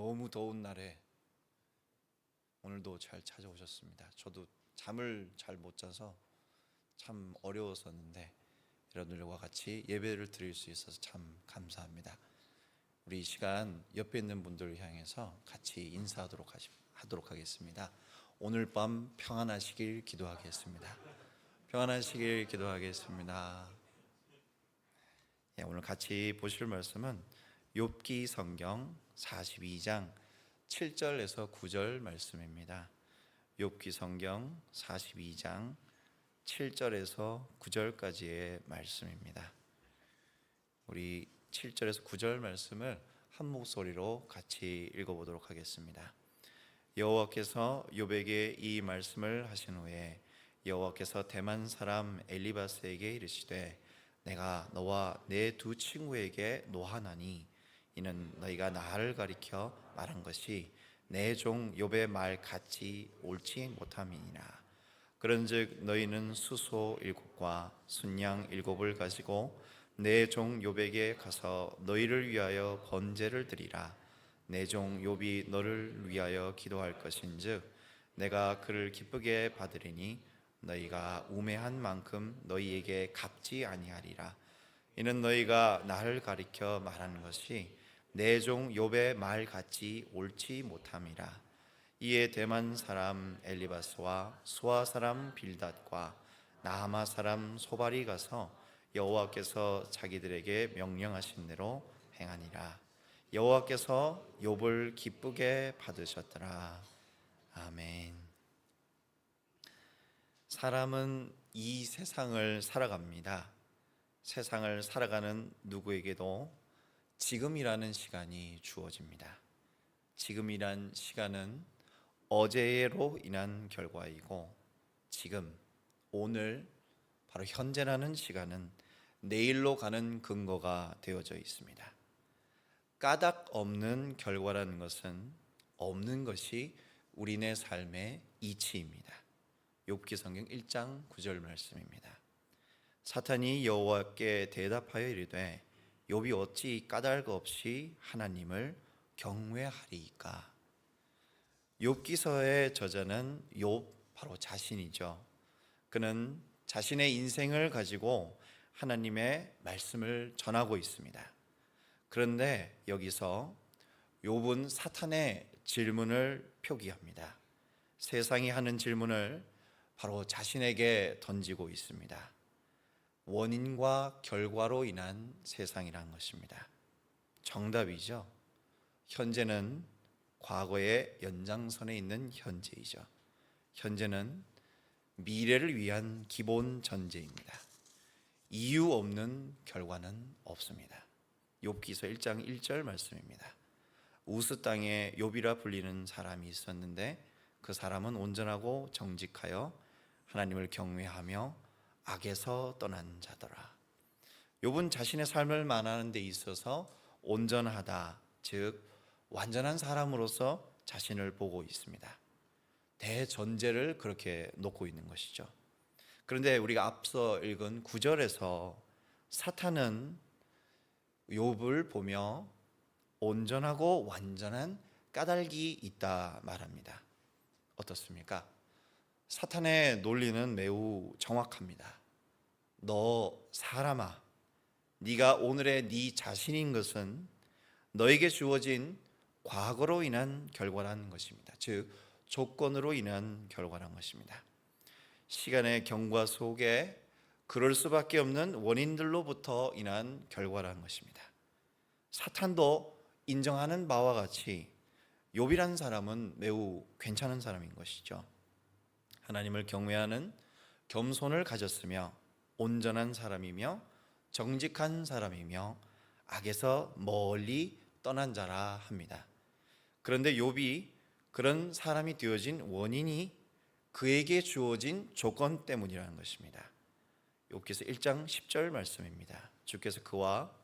너무 더운 날에 오늘도 잘 찾아오셨습니다. 저도 잠을 잘 못 자서 참 어려웠었는데 여러분들과 같이 예배를 드릴 수 있어서 참 감사합니다. 우리 이 시간 옆에 있는 분들을 향해서 같이 인사하도록 하겠습니다. 오늘 밤 평안하시길 기도하겠습니다. 평안하시길 기도하겠습니다. 오늘 같이 보실 말씀은 욥기 성경 42장 7절에서 9절 말씀입니다. 욥기 성경 42장 7절에서 9절까지의 말씀입니다. 우리 7절에서 9절 말씀을 한 목소리로 같이 읽어보도록 하겠습니다. 여호와께서 욥에게 이 말씀을 하신 후에 여호와께서 대만 사람 엘리바스에게 이르시되 내가 너와 내 두 친구에게 노하나니 이는 너희가 나를 가리켜 말한 것이 내 종 욥의 말 같이 옳지 못함이니라. 그런즉 너희는 수소 7과 순양 7을 가지고 내 종 욥에게 가서 너희를 위하여 번제를 드리라. 내 종 욥이 너를 위하여 기도할 것인즉 내가 그를 기쁘게 받으리니 너희가 우매한 만큼 너희에게 갚지 아니하리라. 이는 너희가 나를 가리켜 말하는 것이 내 종 욥의 말 같이 옳지 못함이라. 이에 대만 사람 엘리바스와 수아 사람 빌닷과 나하마 사람 소발이 가서 여호와께서 자기들에게 명령하신 대로 행하니라. 여호와께서 욥을 기쁘게 받으셨더라. 아멘. 사람은 이 세상을 살아갑니다. 세상을 살아가는 누구에게도 지금이라는 시간이 주어집니다. 지금이란 시간은 어제로 인한 결과이고 지금, 오늘, 바로 현재라는 시간은 내일로 가는 근거가 되어져 있습니다. 까닭 없는 결과라는 것은 없는 것이 우리네 삶의 이치입니다. 욥기 성경 1장 9절 말씀입니다. 사탄이 여호와께 대답하여 이르되 욥이 어찌 까닭 없이 하나님을 경외하리이까. 욥기서의 저자는 욥, 바로 자신이죠. 그는 자신의 인생을 가지고 하나님의 말씀을 전하고 있습니다. 그런데 여기서 욥은 사탄의 질문을 표기합니다. 세상이 하는 질문을 바로 자신에게 던지고 있습니다. 원인과 결과로 인한 세상이란 것입니다. 정답이죠. 현재는 과거의 연장선에 있는 현재이죠. 현재는 미래를 위한 기본 전제입니다. 이유 없는 결과는 없습니다. 욥기서 1장 1절 말씀입니다. 우스 땅에 욥이라 불리는 사람이 있었는데 그 사람은 온전하고 정직하여 하나님을 경외하며 악에서 떠난 자더라. 욥은 자신의 삶을 만하는 데 있어서 온전하다, 즉 완전한 사람으로서 자신을 보고 있습니다. 대전제를 그렇게 놓고 있는 것이죠. 그런데 우리가 앞서 읽은 9절에서 사탄은 욥을 보며 온전하고 완전한 까닭이 있다 말합니다. 어떻습니까? 사탄의 논리는 매우 정확합니다. 너 사람아, 네가 오늘의 네 자신인 것은 너에게 주어진 과거로 인한 결과라는 것입니다. 즉 조건으로 인한 결과라는 것입니다. 시간의 경과 속에 그럴 수밖에 없는 원인들로부터 인한 결과라는 것입니다. 사탄도 인정하는 바와 같이 욥이라는 사람은 매우 괜찮은 사람인 것이죠. 하나님을 경외하는 겸손을 가졌으며 온전한 사람이며 정직한 사람이며 악에서 멀리 떠난 자라 합니다. 그런데 욥이 그런 사람이 되어진 원인이 그에게 주어진 조건 때문이라는 것입니다. 욥기서 1장 10절 말씀입니다. 주께서 그와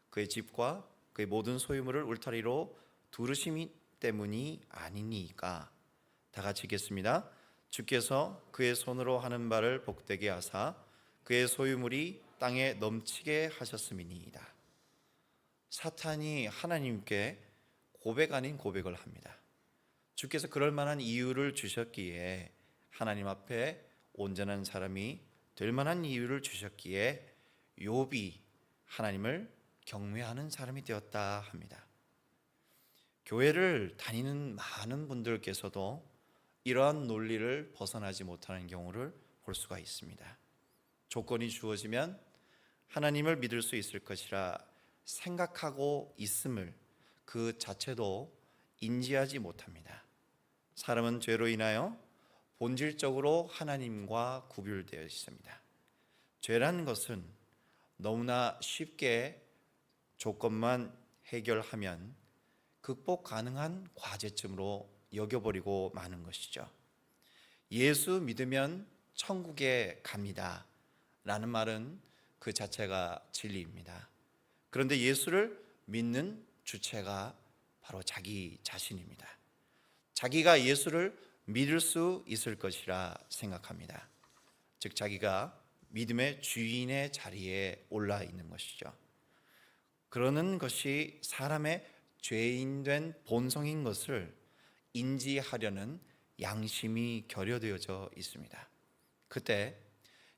그의 집과 그의 모든 소유물을 울타리로 두르심이 때문이 아니니까. 다 같이 읽겠습니다. 주께서 그의 손으로 하는 바를 복되게 하사 그의 소유물이 땅에 넘치게 하셨음이니이다. 사탄이 하나님께 고백 아닌 고백을 합니다. 주께서 그럴 만한 이유를 주셨기에, 하나님 앞에 온전한 사람이 될 만한 이유를 주셨기에 욥이 하나님을 경외하는 사람이 되었다 합니다. 교회를 다니는 많은 분들께서도 이러한 논리를 벗어나지 못하는 경우를 볼 수가 있습니다. 조건이 주어지면 하나님을 믿을 수 있을 것이라 생각하고 있음을 그 자체도 인지하지 못합니다. 사람은 죄로 인하여 본질적으로 하나님과 구별되어 있습니다. 죄라는 것은 너무나 쉽게 조건만 해결하면 극복 가능한 과제쯤으로 여겨버리고 마는 것이죠. 예수 믿으면 천국에 갑니다 라는 말은 그 자체가 진리입니다. 그런데 예수를 믿는 주체가 바로 자기 자신입니다. 자기가 예수를 믿을 수 있을 것이라 생각합니다. 즉 자기가 믿음의 주인의 자리에 올라 있는 것이죠. 그러는 것이 사람의 죄인된 본성인 것을 인지하려는 양심이 결여되어져 있습니다. 그때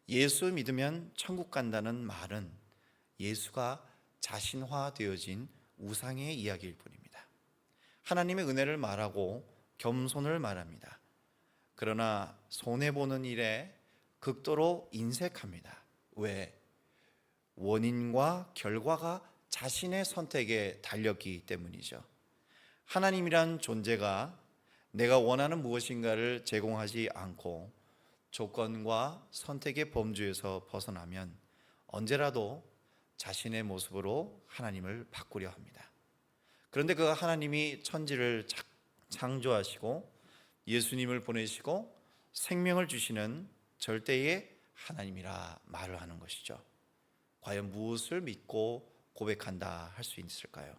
예수 믿으면 천국 간다는 말은 예수가 자신화되어진 우상의 이야기일 뿐입니다. 하나님의 은혜를 말하고 겸손을 말합니다. 그러나 손해보는 일에 극도로 인색합니다. 왜? 원인과 결과가 자신의 선택에 달렸기 때문이죠. 하나님이란 존재가 내가 원하는 무엇인가를 제공하지 않고 조건과 선택의 범주에서 벗어나면 언제라도 자신의 모습으로 하나님을 바꾸려 합니다. 그런데 그 하나님이 천지를 창조하시고 예수님을 보내시고 생명을 주시는 절대의 하나님이라 말을 하는 것이죠. 과연 무엇을 믿고 고백한다 할 수 있을까요?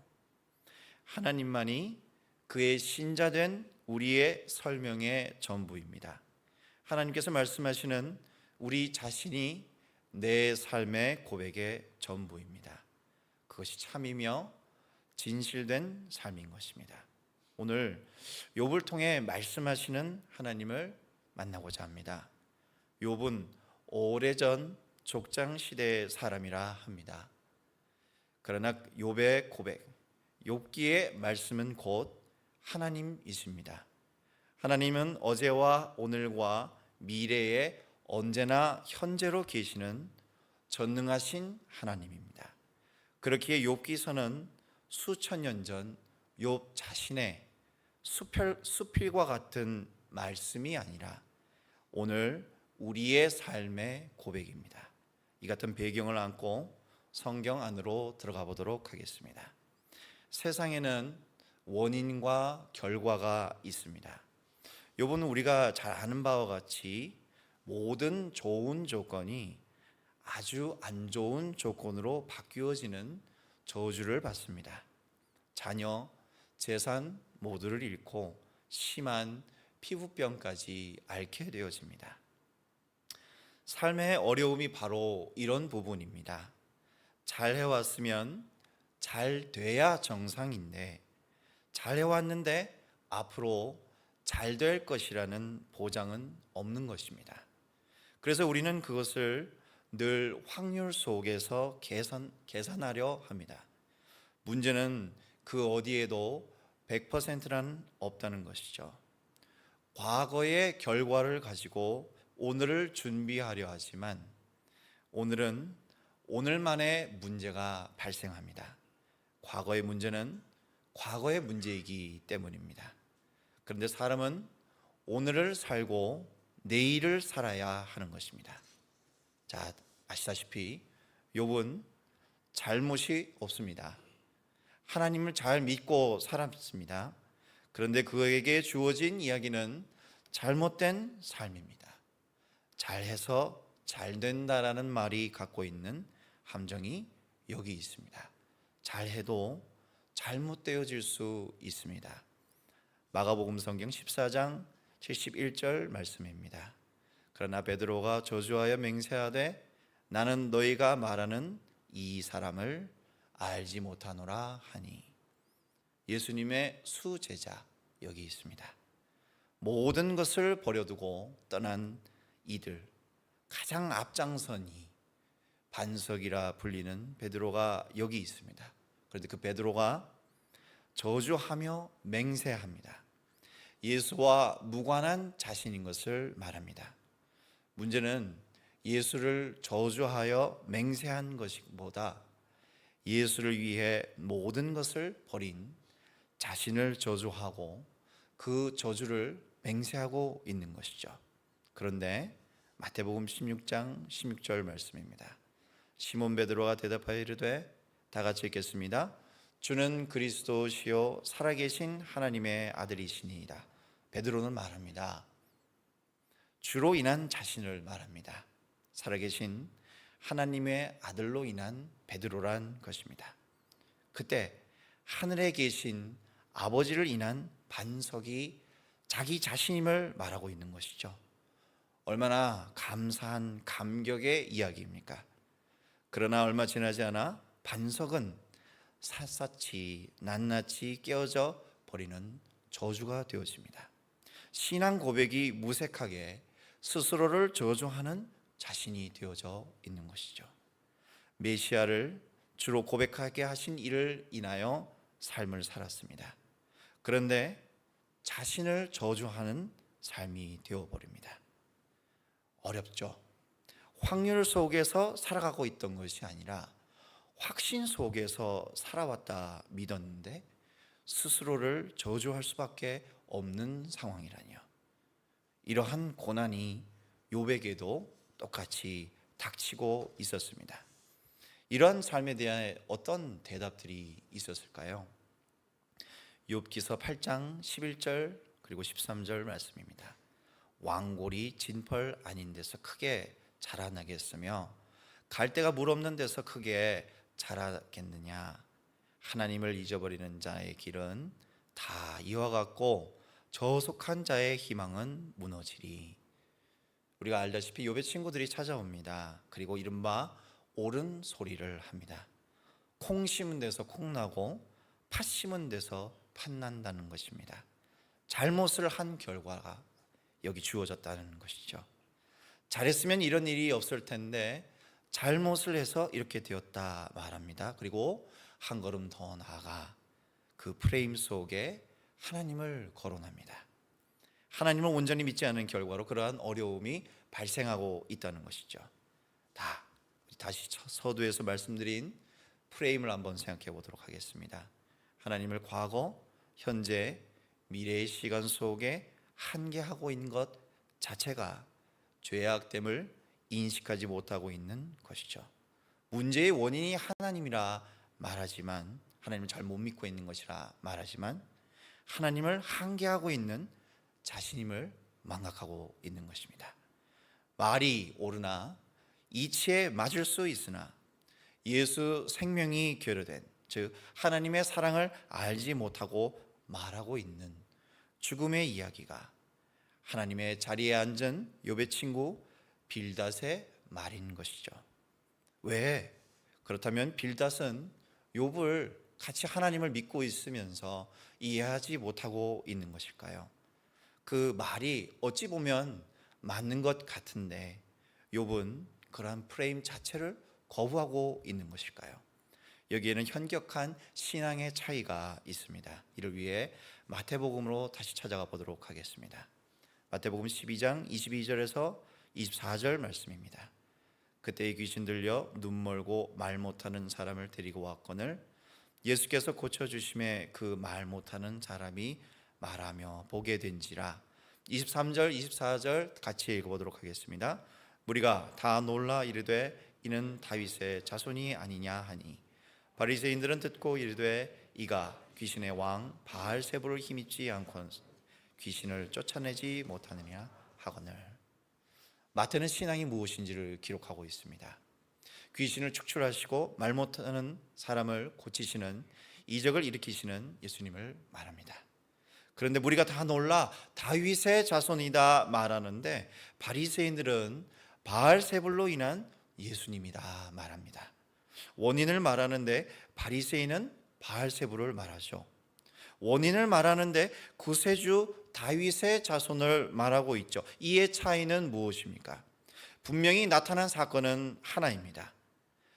하나님만이 그의 신자된 우리의 설명의 전부입니다. 하나님께서 말씀하시는 우리 자신이 내 삶의 고백의 전부입니다. 그것이 참이며 진실된 삶인 것입니다. 오늘 욥을 통해 말씀하시는 하나님을 만나고자 합니다. 욥은 오래전 족장 시대의 사람이라 합니다. 그러나 욥의 고백, 욥기의 말씀은 곧 하나님이십니다. 하나님은 어제와 오늘과 미래에 언제나 현재로 계시는 전능하신 하나님입니다. 그렇기에 욥기서는 수천 년 전 욥 자신의 수필과 같은 말씀이 아니라 오늘 우리의 삶의 고백입니다. 이 같은 배경을 안고 성경 안으로 들어가 보도록 하겠습니다. 세상에는 원인과 결과가 있습니다. 욥은 우리가 잘 아는 바와 같이 모든 좋은 조건이 아주 안 좋은 조건으로 바뀌어지는 저주를 받습니다. 자녀, 재산 모두를 잃고 심한 피부병까지 앓게 되어집니다. 삶의 어려움이 바로 이런 부분입니다. 잘 해왔으면 잘 돼야 정상인데 잘 해왔는데 앞으로 잘 될 것이라는 보장은 없는 것입니다. 그래서 우리는 그것을 늘 확률 속에서 계산하려 합니다. 문제는 그 어디에도 100%란 없다는 것이죠. 과거의 결과를 가지고 오늘을 준비하려 하지만 오늘은 오늘만의 문제가 발생합니다. 과거의 문제는 과거의 문제이기 때문입니다. 그런데 사람은 오늘을 살고 내일을 살아야 하는 것입니다. 자, 아시다시피 욥은 잘못이 없습니다. 하나님을 잘 믿고 살았습니다. 그런데 그에게 주어진 이야기는 잘못된 삶입니다. 잘해서 잘 된다라는 말이 갖고 있는 함정이 여기 있습니다. 잘해도 잘못되어질 수 있습니다. 마가복음 성경 14장 71절 말씀입니다. 그러나 베드로가 저주하여 맹세하되 나는 너희가 말하는 이 사람을 알지 못하노라 하니. 예수님의 수제자 여기 있습니다. 모든 것을 버려두고 떠난 이들, 가장 앞장선이 반석이라 불리는 베드로가 여기 있습니다. 그런데 그 베드로가 저주하며 맹세합니다. 예수와 무관한 자신인 것을 말합니다. 문제는 예수를 저주하여 맹세한 것보다 예수를 위해 모든 것을 버린 자신을 저주하고 그 저주를 맹세하고 있는 것이죠. 그런데 마태복음 16장 16절 말씀입니다. 시몬 베드로가 대답하여 이르되, 다 같이 읽겠습니다. 주는 그리스도시요 살아계신 하나님의 아들이시니이다. 베드로는 말합니다. 주로 인한 자신을 말합니다. 살아계신 하나님의 아들로 인한 베드로란 것입니다. 그때 하늘에 계신 아버지를 인한 반석이 자기 자신임을 말하고 있는 것이죠. 얼마나 감사한 감격의 이야기입니까? 그러나 얼마 지나지 않아 반석은 샅샅이 낱낱이 깨어져 버리는 저주가 되어집니다. 신앙 고백이 무색하게 스스로를 저주하는 자신이 되어져 있는 것이죠. 메시아를 주로 고백하게 하신 이를 인하여 삶을 살았습니다. 그런데 자신을 저주하는 삶이 되어버립니다. 어렵죠. 확률 속에서 살아가고 있던 것이 아니라 확신 속에서 살아왔다 믿었는데 스스로를 저주할 수밖에 없는 상황이라니요. 이러한 고난이 욥에게도 똑같이 닥치고 있었습니다. 이러한 삶에 대한 어떤 대답들이 있었을까요? 욥기서 8장 11절 그리고 13절 말씀입니다. 왕골이 진펄 아닌 데서 크게 자라나겠으며 갈대가 물 없는 데서 크게 자라겠느냐. 하나님을 잊어버리는 자의 길은 다 이와 같고 저속한 자의 희망은 무너지리. 우리가 알다시피 욥의 친구들이 찾아옵니다. 그리고 이른바 옳은 소리를 합니다. 콩 심은 데서 콩 나고 팥 심은 데서 팥 난다는 것입니다. 잘못을 한 결과가 여기 주어졌다는 것이죠. 잘했으면 이런 일이 없을 텐데 잘못을 해서 이렇게 되었다 말합니다. 그리고 한 걸음 더 나아가 그 프레임 속에 하나님을 거론합니다. 하나님을 온전히 믿지 않은 결과로 그러한 어려움이 발생하고 있다는 것이죠. 다시 서두에서 말씀드린 프레임을 한번 생각해 보도록 하겠습니다. 하나님을 과거, 현재, 미래의 시간 속에 한계하고 있는 것 자체가 죄악됨을 인식하지 못하고 있는 것이죠. 문제의 원인이 하나님이라 말하지만, 하나님을 잘 못 믿고 있는 것이라 말하지만 하나님을 한계하고 있는 자신임을 망각하고 있는 것입니다. 말이 옳으나 이치에 맞을 수 있으나 예수 생명이 결여된, 즉 하나님의 사랑을 알지 못하고 말하고 있는 죽음의 이야기가 하나님의 자리에 앉은 욥의 친구 빌닷의 말인 것이죠. 왜? 그렇다면 빌닷은 욥을 같이 하나님을 믿고 있으면서 이해하지 못하고 있는 것일까요? 그 말이 어찌 보면 맞는 것 같은데 욥은 그러한 프레임 자체를 거부하고 있는 것일까요? 여기에는 현격한 신앙의 차이가 있습니다. 이를 위해 마태복음으로 다시 찾아가 보도록 하겠습니다. 마태복음 12장 22절에서 24절 말씀입니다. 그때 귀신 들려 눈 멀고 말 못하는 사람을 데리고 왔거늘 예수께서 고쳐주심에 그 말 못하는 사람이 말하며 보게 된지라. 23절 24절 같이 읽어보도록 하겠습니다. 무리가 다 놀라 이르되 이는 다윗의 자손이 아니냐 하니 바리새인들은 듣고 이르되 이가 귀신의 왕 바알세불을 힘입지 않고 귀신을 쫓아내지 못하느냐 하거늘. 마태는 신앙이 무엇인지를 기록하고 있습니다. 귀신을 축출하시고 말 못하는 사람을 고치시는, 이적을 일으키시는 예수님을 말합니다. 그런데 무리가 다 놀라 다윗의 자손이다 말하는데 바리새인들은 바알세불로 인한 예수님이다 말합니다. 원인을 말하는데 바리새인은 바알세불을 말하죠. 원인을 말하는데 구세주 다윗의 자손을 말하고 있죠. 이의 차이는 무엇입니까? 분명히 나타난 사건은 하나입니다.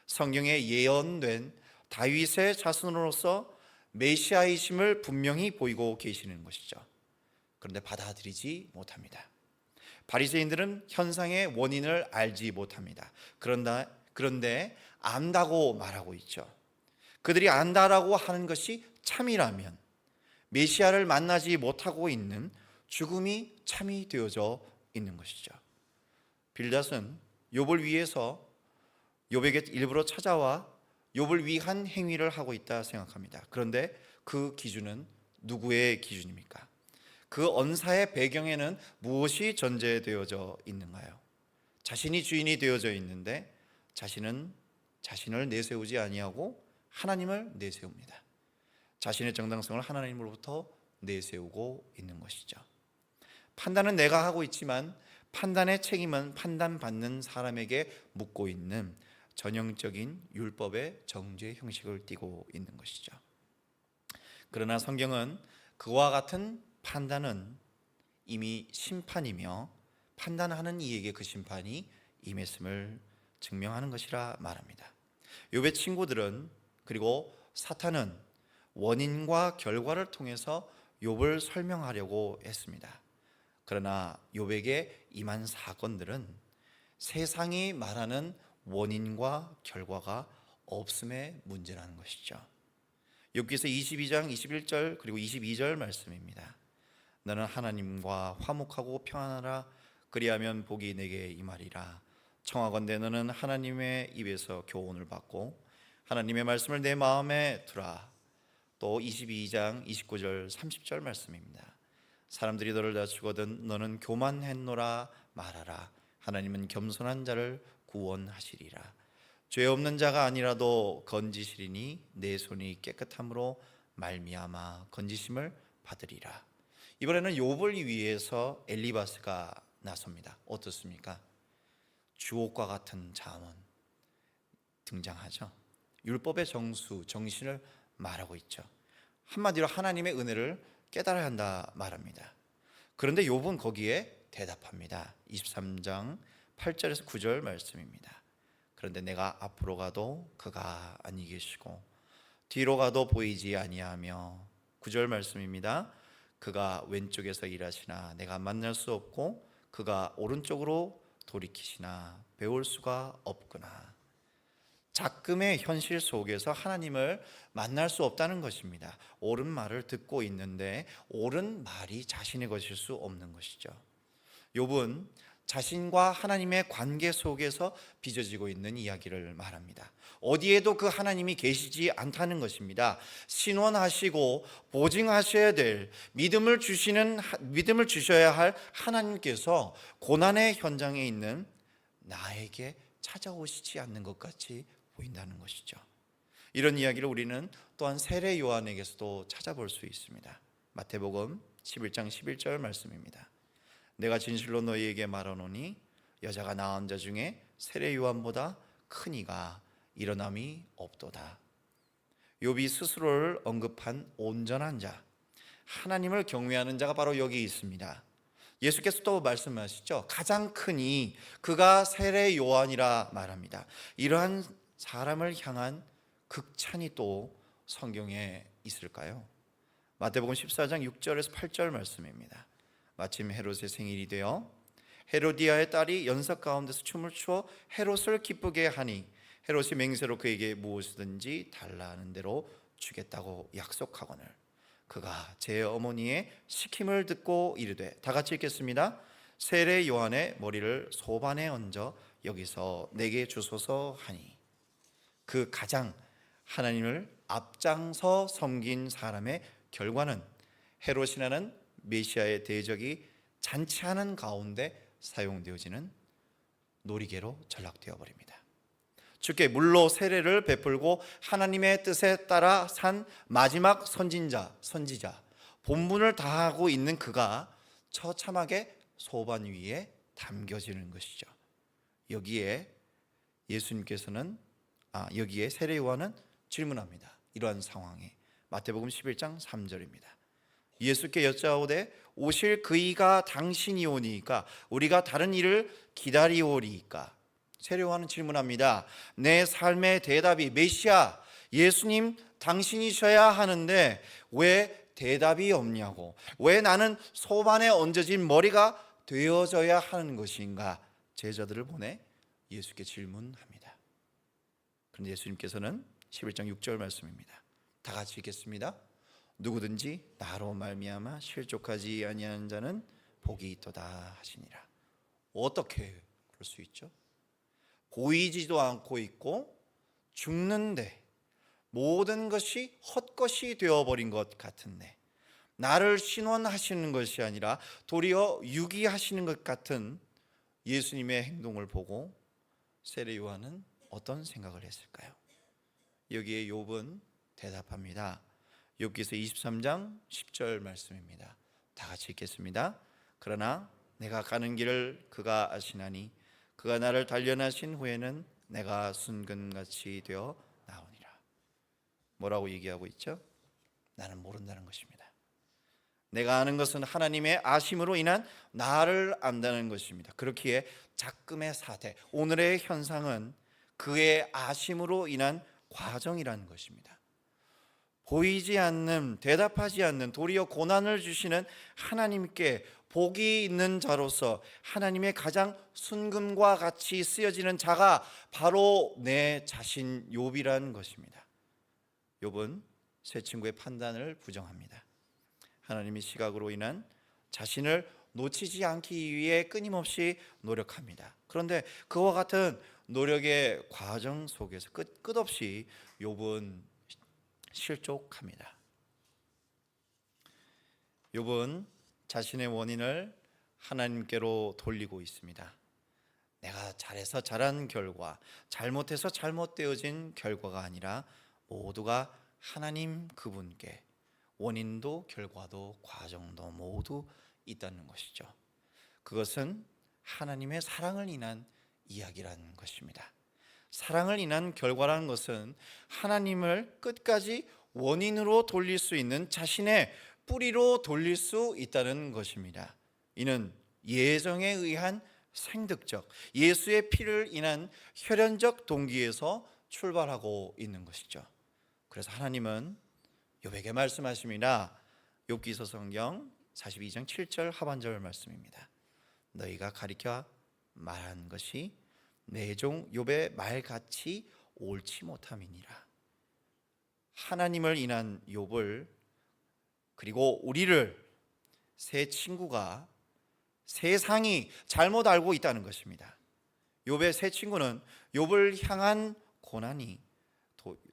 성경에 예언된 다윗의 자손으로서 메시아이심을 분명히 보이고 계시는 것이죠. 그런데 받아들이지 못합니다. 바리새인들은 현상의 원인을 알지 못합니다. 그런데 안다고 말하고 있죠. 그들이 안다라고 하는 것이 참이라면 메시아를 만나지 못하고 있는 죽음이 참이 되어져 있는 것이죠. 빌닷은 욥을 위해서 욥에게 일부러 찾아와 욥을 위한 행위를 하고 있다 생각합니다. 그런데 그 기준은 누구의 기준입니까? 그 언사의 배경에는 무엇이 전제되어져 있는가요? 자신이 주인이 되어져 있는데 자신은 자신을 내세우지 아니하고 하나님을 내세웁니다. 자신의 정당성을 하나님으로부터 내세우고 있는 것이죠. 판단은 내가 하고 있지만 판단의 책임은 판단받는 사람에게 묻고 있는 전형적인 율법의 정죄 형식을 띠고 있는 것이죠. 그러나 성경은 그와 같은 판단은 이미 심판이며 판단하는 이에게 그 심판이 임했음을 증명하는 것이라 말합니다. 욥의 친구들은 그리고 사탄은 원인과 결과를 통해서 욥을 설명하려고 했습니다. 그러나 욥에게 임한 사건들은 세상이 말하는 원인과 결과가 없음의 문제라는 것이죠. 욥기서 22장 21절 그리고 22절 말씀입니다. 너는 하나님과 화목하고 평안하라. 그리하면 복이 내게 임하리라. 청하건대 너는 하나님의 입에서 교훈을 받고 하나님의 말씀을 내 마음에 두라. 또 22장 29절 30절 말씀입니다. 사람들이 너를 낮추거든 너는 교만했노라 말하라. 하나님은 겸손한 자를 구원하시리라. 죄 없는 자가 아니라도 건지시리니 내 손이 깨끗함으로 말미암아 건지심을 받으리라. 이번에는 욥을 위해서 엘리바스가 나섭니다. 어떻습니까? 주옥과 같은 잠언 등장하죠. 율법의 정수, 정신을 말하고 있죠. 한마디로 하나님의 은혜를 깨달아야 한다 말합니다. 그런데 욥은 거기에 대답합니다. 23장 8절에서 9절 말씀입니다. 그런데 내가 앞으로 가도 그가 아니 계시고 뒤로 가도 보이지 아니하며 9절 말씀입니다. 그가 왼쪽에서 일하시나 내가 만날 수 없고 그가 오른쪽으로 돌이키시나 배울 수가 없구나. 작금의 현실 속에서 하나님을 만날 수 없다는 것입니다. 옳은 말을 듣고 있는데 옳은 말이 자신의 것일 수 없는 것이죠. 욥은 자신과 하나님의 관계 속에서 빚어지고 있는 이야기를 말합니다. 어디에도 그 하나님이 계시지 않다는 것입니다. 신원하시고 보증하셔야 될 믿음을 주셔야 할 하나님께서 고난의 현장에 있는 나에게 찾아오시지 않는 것 같이 보인다는 것이죠. 이런 이야기를 우리는 또한 세례 요한에게서도 찾아볼 수 있습니다. 마태복음 11장 11절 말씀입니다. 내가 진실로 너희에게 말하노니 여자가 낳은 자 중에 세례 요한보다 큰 이가 일어남이 없도다. 욥이 스스로를 언급한 온전한 자, 하나님을 경외하는 자가 바로 여기 있습니다. 예수께서 또 말씀하시죠. 가장 큰 이 그가 세례 요한이라 말합니다. 이러한 사람을 향한 극찬이 또 성경에 있을까요? 마태복음 14장 6절에서 8절 말씀입니다. 마침 헤롯의 생일이 되어 헤로디아의 딸이 연석 가운데서 춤을 추어 헤롯을 기쁘게 하니 헤롯이 맹세로 그에게 무엇이든지 달라 하는 대로 주겠다고 약속하거늘 그가 제 어머니의 시킴을 듣고 이르되, 다 같이 읽겠습니다. 세례 요한의 머리를 소반에 얹어 여기서 내게 주소서 하니, 그 가장 하나님을 앞장서 섬긴 사람의 결과는 헤롯이라는 메시아의 대적이 잔치하는 가운데 사용되어지는 놀이개로 전락되어 버립니다. 주께 물로 세례를 베풀고 하나님의 뜻에 따라 산 마지막 선지자, 본분을 다하고 있는 그가 처참하게 소반 위에 담겨지는 것이죠. 여기에 예수님께서는 여기에 세례 요한은 질문합니다. 이러한 상황에 마태복음 11장 3절입니다. 예수께 여짜오되 오실 그이가 당신이오니까 우리가 다른 이를 기다리오리이까. 세례요한은 질문합니다. 내 삶의 대답이 메시아 예수님 당신이셔야 하는데 왜 대답이 없냐고, 왜 나는 소반에 얹어진 머리가 되어져야 하는 것인가. 제자들을 보내 예수께 질문합니다. 그런데 예수님께서는 11장 6절 말씀입니다. 다 같이 읽겠습니다. 누구든지 나로 말미암아 실족하지 아니하는 자는 복이 있도다 하시니라. 어떻게 그럴 수 있죠? 보이지도 않고 있고 죽는데 모든 것이 헛것이 되어버린 것 같은데, 나를 신원하시는 것이 아니라 도리어 유기하시는 것 같은 예수님의 행동을 보고 세례 요한은 어떤 생각을 했을까요? 여기에 욥은 대답합니다. 욥기서 23장 10절 말씀입니다. 다 같이 읽겠습니다. 그러나 내가 가는 길을 그가 아시나니 그가 나를 단련하신 후에는 내가 순금같이 되어 나오니라. 뭐라고 얘기하고 있죠? 나는 모른다는 것입니다. 내가 아는 것은 하나님의 아심으로 인한 나를 안다는 것입니다. 그렇기에 작금의 사태, 오늘의 현상은 그의 아심으로 인한 과정이라는 것입니다. 보이지 않는, 대답하지 않는, 도리어 고난을 주시는 하나님께 복이 있는 자로서 하나님의 가장 순금과 같이 쓰여지는 자가 바로 내 자신 욥이라는 것입니다. 욥은 세 친구의 판단을 부정합니다. 하나님의 시각으로 인한 자신을 놓치지 않기 위해 끊임없이 노력합니다. 그런데 그와 같은 노력의 과정 속에서 끝없이 욥은 실족합니다. 욥은 자신의 원인을 하나님께로 돌리고 있습니다. 내가 잘해서 잘한 결과, 잘못해서 잘못되어진 결과가 아니라 모두가 하나님 그분께, 원인도 결과도 과정도 모두 있다는 것이죠. 그것은 하나님의 사랑을 인한 이야기라는 것입니다. 사랑을 인한 결과라는 것은 하나님을 끝까지 원인으로 돌릴 수 있는 자신의 뿌리로 돌릴 수 있다는 것입니다. 이는 예정에 의한 생득적, 예수의 피를 인한 혈연적 동기에서 출발하고 있는 것이죠. 그래서 하나님은 욥에게 말씀하십니다. 욥기서 성경 42장 7절 하반절 말씀입니다. 너희가 가리켜 말한 것이 내 종 욥의 말같이 옳지 못함이니라. 하나님을 인한 욥을, 그리고 우리를 세 친구가, 세상이 잘못 알고 있다는 것입니다. 욥의 세 친구는 욥을 향한 고난이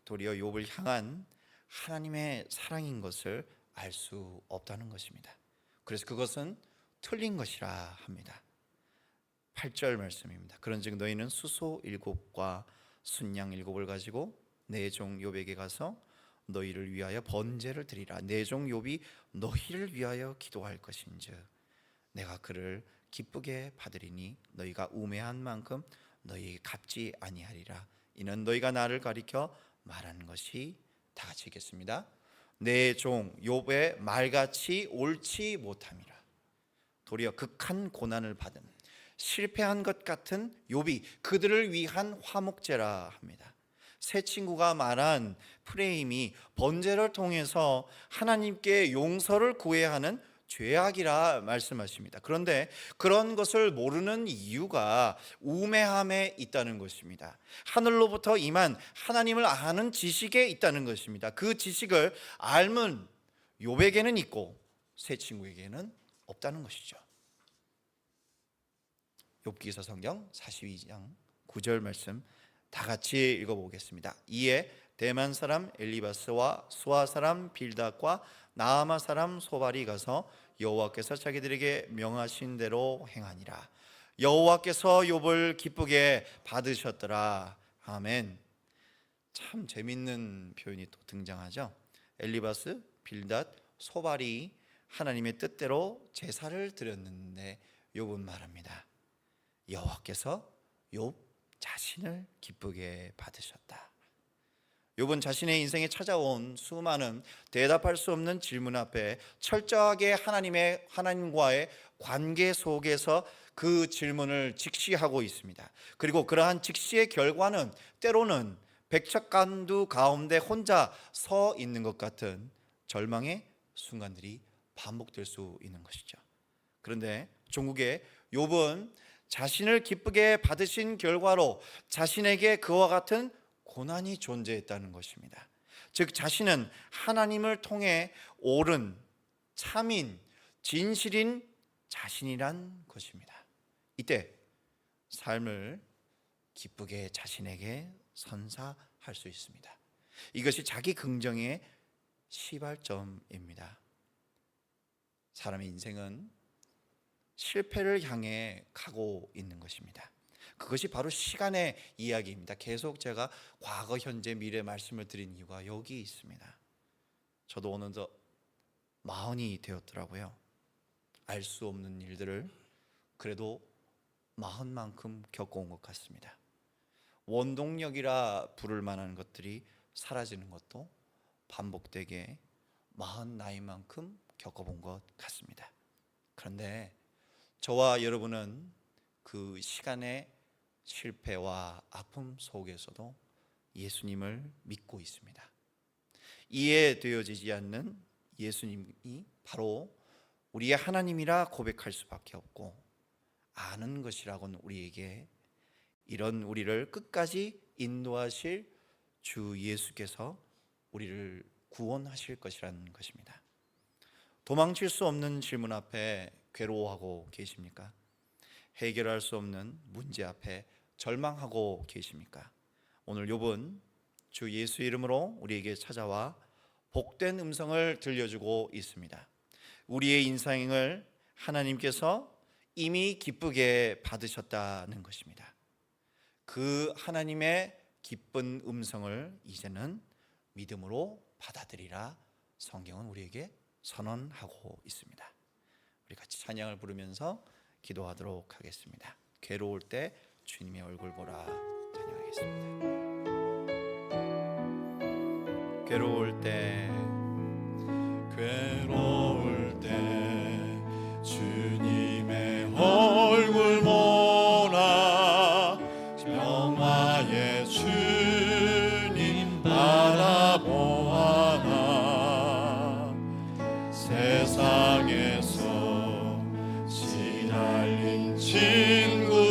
도리어 욥을 향한 하나님의 사랑인 것을 알 수 없다는 것입니다. 그래서 그것은 틀린 것이라 합니다. 8절 말씀입니다. 그런즉 너희는 수소 7과 순양 7을 가지고 내 종 욥에게 가서 너희를 위하여 번제를 드리라. 내 종 욥이 너희를 위하여 기도할 것인즉 내가 그를 기쁘게 받으리니 너희가 우매한 만큼 너희에게 갚지 아니하리라. 이는 너희가 나를 가리켜 말한 것이, 다 같이 읽겠습니다. 내 종 욥의 말같이 옳지 못함이라. 도리어 극한 고난을 받은, 실패한 것 같은 욥이 그들을 위한 화목제라 합니다. 세 친구가 말한 프레임이 번제를 통해서 하나님께 용서를 구해야 하는 죄악이라 말씀하십니다. 그런데 그런 것을 모르는 이유가 우매함에 있다는 것입니다. 하늘로부터 임한 하나님을 아는 지식에 있다는 것입니다. 그 지식을 알면 욥에게는 있고 세 친구에게는 없다는 것이죠. 욥기서 성경 42장 9절 말씀 다 같이 읽어보겠습니다. 이에 대만 사람 엘리바스와 수아 사람 빌닷과 나아마 사람 소발이 가서 여호와께서 자기들에게 명하신 대로 행하니라. 여호와께서 욥을 기쁘게 받으셨더라. 아멘. 참 재밌는 표현이 또 등장하죠. 엘리바스, 빌닷, 소발이 하나님의 뜻대로 제사를 드렸는데 욥은 말합니다. 여호와께서 욥 자신을 기쁘게 받으셨다. 욥은 자신의 인생에 찾아온 수많은 대답할 수 없는 질문 앞에 철저하게 하나님과의 관계 속에서 그 질문을 직시하고 있습니다. 그리고 그러한 직시의 결과는 때로는 백척간두 가운데 혼자 서 있는 것 같은 절망의 순간들이 반복될 수 있는 것이죠. 그런데 종국의 욥은 자신을 기쁘게 받으신 결과로 자신에게 그와 같은 고난이 존재했다는 것입니다. 즉 자신은 하나님을 통해 옳은, 참인, 진실인 자신이란 것입니다. 이때 삶을 기쁘게 자신에게 선사할 수 있습니다. 이것이 자기 긍정의 시발점입니다. 사람의 인생은 실패를 향해 가고 있는 것입니다. 그것이 바로 시간의 이야기입니다. 계속 제가 과거, 현재, 미래 말씀을 드린 이유가 여기 있습니다. 저도 어느덧 40이 되었더라고요. 알 수 없는 일들을 그래도 40만큼 겪어온 것 같습니다. 원동력이라 부를 만한 것들이 사라지는 것도 반복되게 40 나이만큼 겪어본 것 같습니다. 그런데 저와 여러분은 그 시간의 실패와 아픔 속에서도 예수님을 믿고 있습니다. 이해되어지지 않는 예수님이 바로 우리의 하나님이라 고백할 수밖에 없고, 아는 것이라고는 우리에게 이런 우리를 끝까지 인도하실 주 예수께서 우리를 구원하실 것이라는 것입니다. 도망칠 수 없는 질문 앞에 괴로워하고 계십니까? 해결할 수 없는 문제 앞에 절망하고 계십니까? 오늘 욥은 주 예수 이름으로 우리에게 찾아와 복된 음성을 들려주고 있습니다. 우리의 인생을 하나님께서 이미 기쁘게 받으셨다는 것입니다. 그 하나님의 기쁜 음성을 이제는 믿음으로 받아들이라 성경은 우리에게 선언하고 있습니다. 우리 같이 찬양을 부르면서 기도하도록 하겠습니다. 괴로울 때 주님의 얼굴 보라 찬양하겠습니다. 괴로울 때 주님의 얼굴 보라 영화의 주님 바라보아라 세상에서 시달린 친구들아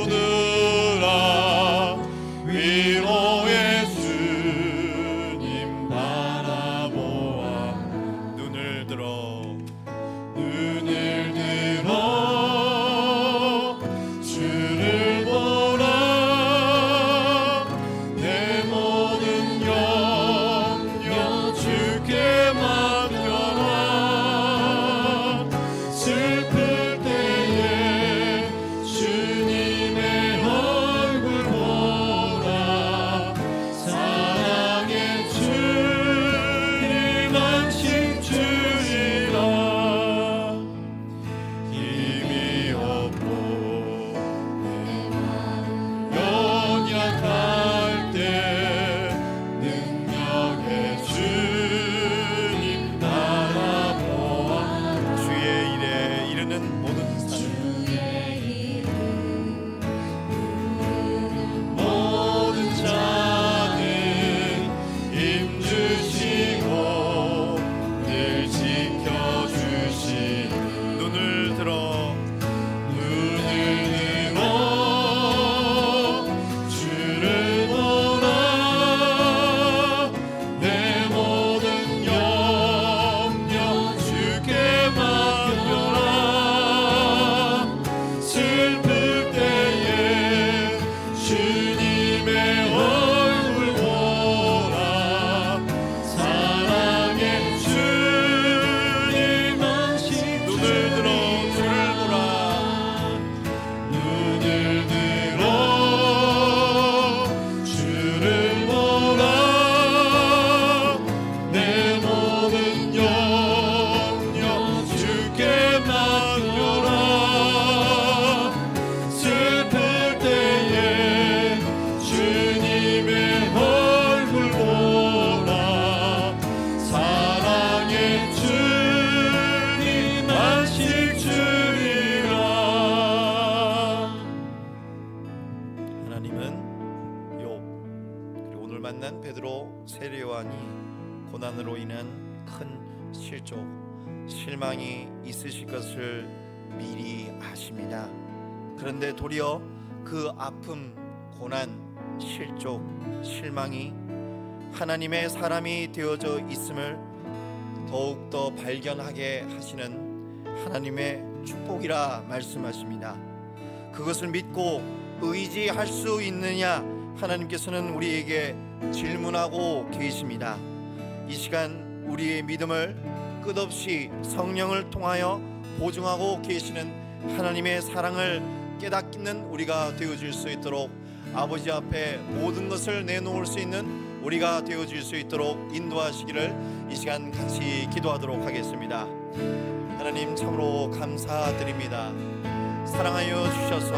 위로의 주님 바라보아 눈을 들어 베드로, 세례 요한이 고난으로 인한 큰 실족, 실망이 있으실 것을 미리 아십니다. 그런데 도리어 그 아픔, 고난, 실족, 실망이 하나님의 사람이 되어져 있음을 더욱더 발견하게 하시는 하나님의 축복이라 말씀하십니다. 그것을 믿고 의지할 수 있느냐, 하나님께서는 우리에게 질문하고 계십니다. 이 시간 우리의 믿음을 끝없이 성령을 통하여 보증하고 계시는 하나님의 사랑을 깨닫는 우리가 되어질 수 있도록, 아버지 앞에 모든 것을 내놓을 수 있는 우리가 되어질 수 있도록 인도하시기를 이 시간 같이 기도하도록 하겠습니다. 하나님, 참으로 감사드립니다. 사랑하여 주셔서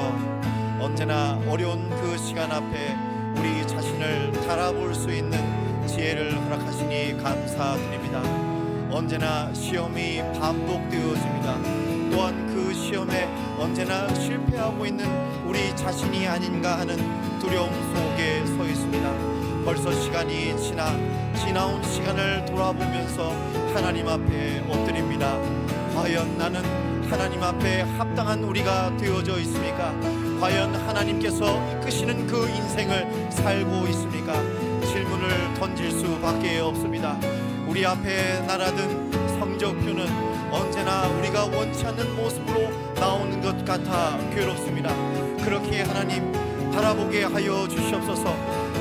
언제나 어려운 그 시간 앞에 우리 자신을 달아볼 수 있는 지혜를 허락하시니 감사드립니다. 언제나 시험이 반복되어집니다. 또한 그 시험에 언제나 실패하고 있는 우리 자신이 아닌가 하는 두려움 속에 서 있습니다. 벌써 시간이 지나온 시간을 돌아보면서 하나님 앞에 엎드립니다. 과연 나는 하나님 앞에 합당한 우리가 되어져 있습니까? 과연 하나님께서 이끄시는 그 인생을 살고 있습니까? 질문을 던질 수밖에 없습니다. 우리 앞에 날아든 성적표는 언제나 우리가 원치 않는 모습으로 나오는 것 같아 괴롭습니다. 그렇게 하나님 바라보게 하여 주시옵소서.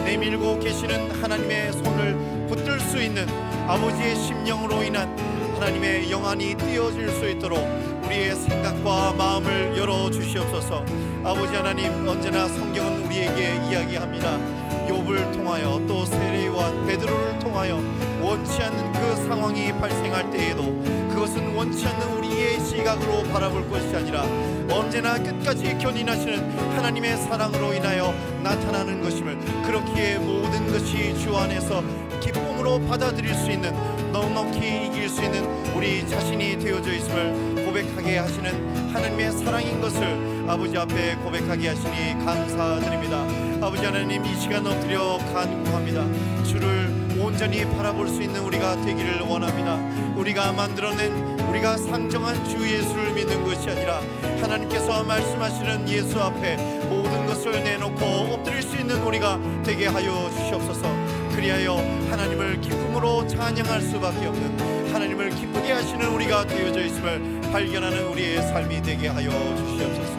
내밀고 계시는 하나님의 손을 붙들 수 있는 아버지의 심령으로 인한 하나님의 영안이 띄어질 수 있도록 우리의 생각과 마음을 열어 주시옵소서. 아버지 하나님, 언제나 성경은 우리에게 이야기합니다. 욥을 통하여 또 세례 요한, 베드로를 통하여 원치 않는 그 상황이 발생할 때에도 그것은 원치 않는 우리의 시각으로 바라볼 것이 아니라 언제나 끝까지 견인하시는 하나님의 사랑으로 인하여 나타나는 것임을, 그렇기에 모든 것이 주 안에서 기쁨으로 받아들일 수 있는, 넉넉히 이길 수 있는 우리 자신이 되어져 있음을 고백하게 하시는 하나님의 사랑인 것을 아버지 앞에 고백하게 하시니 감사드립니다. 아버지 하나님, 이 시간 엎드려 간구합니다. 주를 온전히 바라볼 수 있는 우리가 되기를 원합니다. 우리가 만들어낸, 우리가 상정한 주 예수를 믿는 것이 아니라 하나님께서 말씀하시는 예수 앞에 모든 것을 내놓고 엎드릴 수 있는 우리가 되게 하여 주시옵소서. 그리하여 하나님을 기쁨으로 찬양할 수밖에 없는, 하나님을 기쁘게 하시는 우리가 되어져 있음을 발견하는 우리의 삶이 되게 하여 주시옵소서.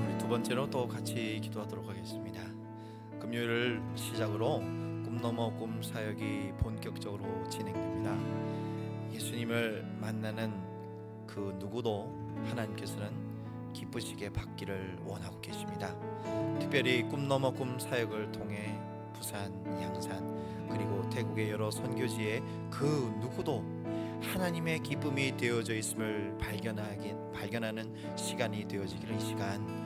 우리 두 번째로 또 같이 기도하도록 하겠습니다. 금요일을 시작으로 꿈 넘어 꿈 사역이 본격적으로 진행됩니다. 예수님을 만나는 그 누구도 하나님께서는 기쁘시게 받기를 원하고 계십니다. 특별히 꿈 넘어 꿈 사역을 통해 부산, 양산, 그리고 태국의 여러 선교지에 그 누구도 하나님의 기쁨이 되어져 있음을 발견하는 시간이 되어지기를 이 시간